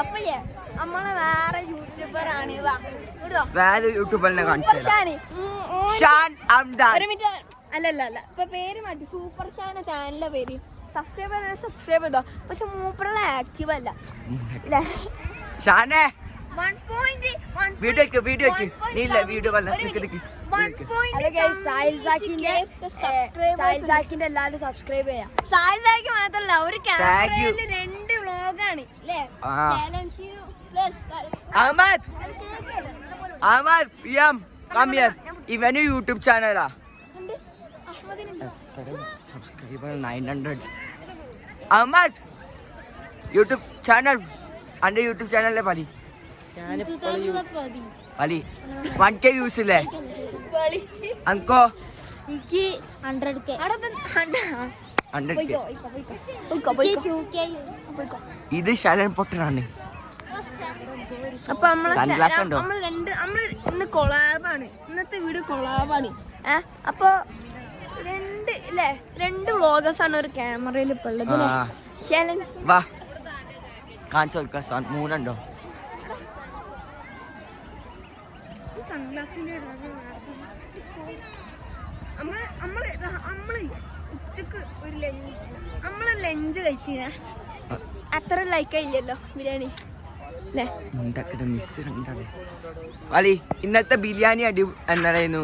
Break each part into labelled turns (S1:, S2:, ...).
S1: അപ്പൊ നമ്മളെ വേറെ യൂട്യൂബറാണ്.
S2: വേറെ യൂട്യൂബറിനെ
S1: അല്ല ഇപ്പൊ പേര് മാറ്റി. സൂപ്പർ ഷാന ചാനലിന്റെ പേര്. സബ്സ്ക്രൈബ് ചെയ്തോ. പക്ഷെ മൂപ്പറുള്ള ആക്റ്റീവ് അല്ല.
S3: എല്ലാരും സബ്സ്ക്രൈബ് ചെയ്യാം.
S1: സായിസാക്ക് മാത്രല്ല ഒരു ക്യാമറയില് 2 വ്ലോഗാണ് അല്ലേ?
S2: ഇവന് യൂട്യൂബ് ചാനലാ. സബ്സ്ക്രൈബർ 900. അഹമ്മദ് യൂട്യൂബ് ചാനൽ അന്റെ യൂട്യൂബ് ചാനലിലെ പലി 1K വ്യൂസ് ഇല്ലേ അനക്കോ?
S3: 100K.
S2: ഇത് ശലൻ പൊട്ടനാണ്.
S1: അപ്പൊ നമ്മള് ഇന്ന് കൊളാബാണ്. ഇന്നത്തെ വീഡിയോ കൊളാബാണ്. അപ്പൊ 2 വ്ലോഗേഴ്സ് ആണ് ഒരു ക്യാമറയിൽ ഇപ്പൊ ഉള്ളത്.
S2: വാ കാണിച്ചു കൊടുക്കാം. 3 ഉണ്ടോ?
S1: നമ്മള് ഉച്ചക്ക് ഒരു ലഞ്ച് കഴിച്ച അത്ര ലൈക്കായില്ലല്ലോ ബിരിയാണി അല്ലേ?
S2: ഇന്നത്തെ ബിരിയാണി അടി എന്തായിരുന്നു?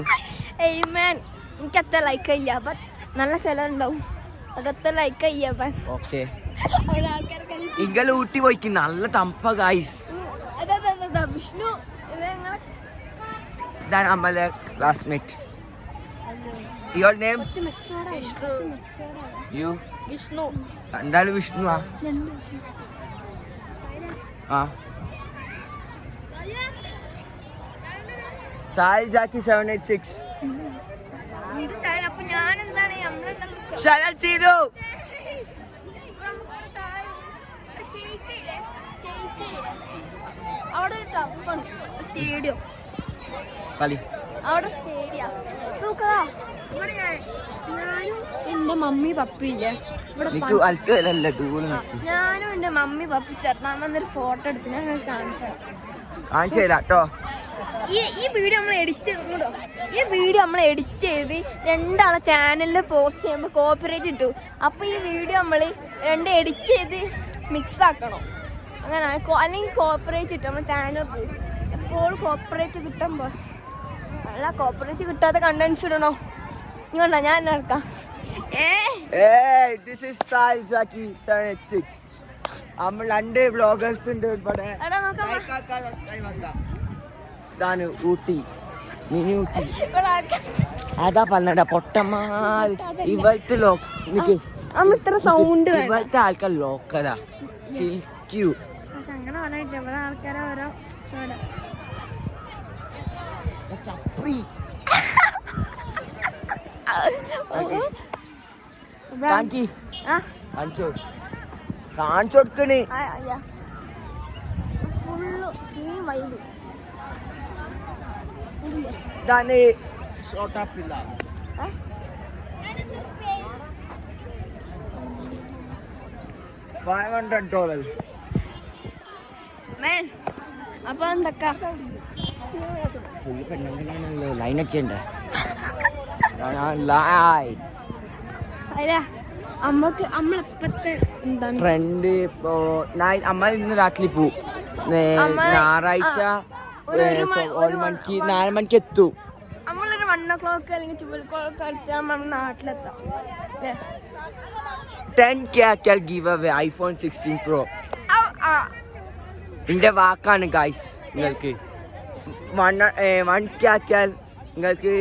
S1: എനിക്ക് അത്ര ലൈക്കായില്ല. ബട്ട് നല്ല സ്ഥലമുണ്ടാവും. അതത്ര ലൈക്കായില്ല.
S2: ഇങ്ങള് ഊട്ടി പോയിക്ക് നല്ല തമ്പ ഗൈസ്.
S1: വിഷ്ണു
S2: ഇതാണ് നമ്മളെ classmate. Your name? You?
S1: Vishnu.
S2: എന്താണ് വിഷ്ണു? സായിസാക്കി 786.
S1: അപ്പൊ ഞാൻ എന്താണ് അവിടെ ഒരു ടഫാണ് സ്റ്റേഡിയം. അവിടെ സ്റ്റേഡിയം നോക്കടാ. ഇവിടെ ഞാനും എന്റെ മമ്മി പപ്പിയില്ലേ ഇവിടെ. ഞാനും എന്റെ മമ്മി പപ്പി ചേർന്നാന്നൊരു ഫോട്ടോ എടുത്ത് ഞാൻ കാണിച്ചു
S2: തരാട്ടോ.
S1: ഈ വീഡിയോ നമ്മൾ എഡിറ്റ് ചെയ്ത് 2 ചാനലിൽ പോസ്റ്റ് ചെയ്യുമ്പോൾ കോപ്പിറൈറ്റ് ഇട്ടു. അപ്പൊ ഈ വീഡിയോ നമ്മൾ 2 എഡിറ്റ് ചെയ്ത് മിക്സ് ആക്കണം. അങ്ങനെ അല്ലെങ്കിൽ കോപ്പറേറ്റ് കിട്ടും. നമ്മൾ ചാനൽ പോയി എപ്പോഴും കോപ്പറേറ്റ് കിട്ടുമ്പോൾ നല്ല കോപ്പറേറ്റ് കിട്ടാത്ത കണ്ടന്റ്സ് ഇടണോ? ഇങ്ങോട്ടാ ഞാൻ നടക്കാം.
S2: നമ്മൾ 2 വ്ലോഗേഴ്സ് ഉണ്ട് ഇവിടെ. ഇതാണ് ഊട്ടി, മിനി ഊട്ടി. അതാ പറഞ്ഞ പൊട്ടന്മാർ. ഇവിടുത്തെ
S1: ഇത്ര സൗണ്ട്
S2: ഇവിടുത്തെ ആൾക്കാർ ലോക്കലാ. ചിരിക്കൂ.
S1: അങ്ങനെ പറഞ്ഞിട്ട് ഇവിടെ ആൾക്കാരെ ഓരോ
S2: ചപ്രി കാണിച്ചു കൊടുക്കണേ. ഇതാണ് ഷോട്ടാപ്പില്ല. $500.
S1: അപ്പൊ എന്തൊക്കെ
S2: ഫുൾ പെണ്ണുങ്ങളാണല്ലോ. ലൈനൊക്കെ ഉണ്ട്.
S1: അമ്മക്ക് നമ്മളെപ്പത്തെ എന്താണ്
S2: ട്രെൻഡ് ഇപ്പോ അമ്മ ഇന്ന് രാത്രി പോവും. ഞായറാഴ്ച 4 മണിക്ക് എത്തും.
S1: നമ്മളൊരു 1 o'clock അല്ലെങ്കിൽ 12 o'clock അടുത്ത് നമ്മൾ നാട്ടിലെത്താം.
S2: 10K ആക്കിയാൽ ഗീവ് അവേ iPhone 16 Pro. എന്റെ വാക്കാണ് ഗൈസ്. നിങ്ങൾക്ക് 1K ആക്കിയാൽ നിങ്ങൾക്ക്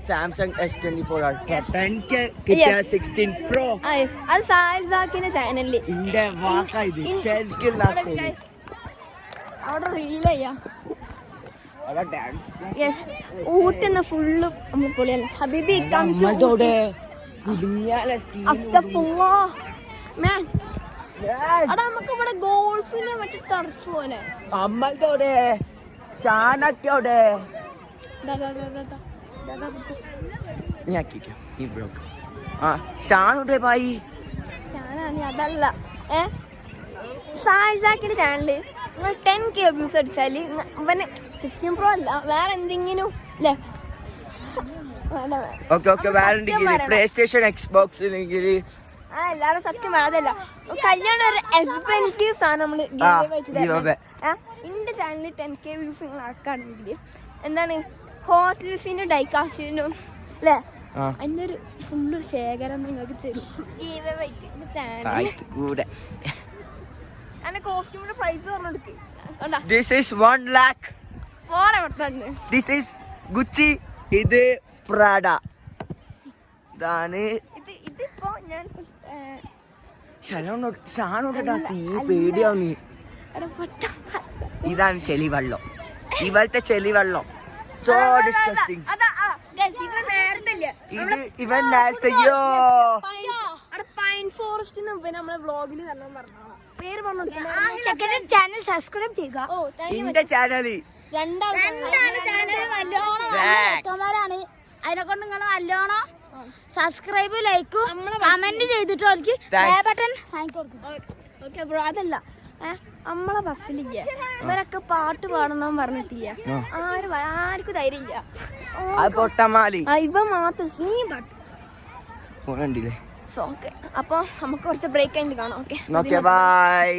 S2: സാംസങ് S24 ആണ്. 10K കിട്ടിയ 16 Pro.
S1: അത് സായിസാക്കിന്റെ ചാനലില്
S2: എന്റെ വാക്കാ ഇത്. ശരിക്കും
S1: അവിടെ റീൽ ചെയ്യാ. ഊട്ടുന്ന ഫുള്ള് നമ്മൾ പൊളിയല്ല. ഹബീബി നമുക്ക് ഇവിടെ ഗോൾഫിന് മറ്റേ ടർഫ് പോലെ.
S2: അമ്മത്തോടെ ഷാനത്തോടെ ഷാനുടെ ഭായി.
S1: അതല്ല സായിസാക്കിന്റെ ചാനല് നിങ്ങൾ 10K വ്യൂസ് അടിച്ചാൽ ഇവന് 16 Pro അല്ല വേറെ എന്തെങ്കിലും അല്ലേ
S2: ഓക്കെ വേറെന്തെങ്കിലും പ്ലേ സ്റ്റേഷൻ എക്സ്ബോക്സ് ഇല്ലെങ്കിൽ
S1: എല്ലാരും സത്യം പറയാതല്ല കല്യാണം ഒരു എക്സ്പെൻസീവ് സാധനം നമ്മള് എന്റെ ചാനലിൽ 10K വ്യൂസ് നിങ്ങൾ ആക്കാണെങ്കിൽ എന്താണ് ഹോട്ടൽസിന്റെ ഡൈകാസ്റ്റിനും അല്ലേ അതിന്റെ ഒരു ഫുള്ള് ശേഖരം നിങ്ങൾക്ക് തരും ചാനൽ അതിന്റെ കോസ്റ്റ്യൂമിന്റെ പ്രൈസ് പറഞ്ഞു കൊടുക്ക്.
S2: This is 1 lakh.
S1: പോടെ പെട്ടെന്ന്
S2: This is Gucci. ഇത് Prada. ഇതാണ്
S1: ഇതിപ്പോ ഞാൻ
S2: പേടിയാവുന്നു. ഇതാണ് ചെളിവെള്ളം. ഇവളുടെ ചെളിവെള്ളം സോ ഡിസ്കസ്റ്റിംഗ്. ഇവൻ നേരത്തെയോ
S1: പൈൻ ഫോറസ്റ്റ് നമ്മളെ വ്ളോഗിൽ വരണം പറഞ്ഞോളാം. പേര് പറഞ്ഞു
S3: ചാനൽ സബ്സ്ക്രൈബ് ചെയ്യുക.
S1: ഓ
S2: എന്റെ ചാനല്
S3: രണ്ടാണ് അതിനെ കൊണ്ട് നിങ്ങൾ നല്ലോണം സബ്സ്ക്രൈബ് ലൈക്കും കമന്റ് ചെയ്തിട്ട് അവർക്ക് ബട്ടൺ വാങ്ങിക്കൊടുക്കും.
S1: ഓക്കെ ബ്രോ അതല്ല നമ്മളെ ബസ്സിലില്ല ഇവരൊക്കെ പാട്ട് പാടണം പറഞ്ഞിട്ടില്ല ആർക്കും ധൈര്യമില്ല.
S2: പൊട്ടമാലി
S1: ഇവ മാത്രം സീ പാട്ട്
S2: കണ്ടില്ലേ.
S1: സോ ഓക്കെ അപ്പൊ നമുക്ക് കുറച്ച് ബ്രേക്ക് കഴിഞ്ഞിട്ട് കാണാം. Okay
S2: bye.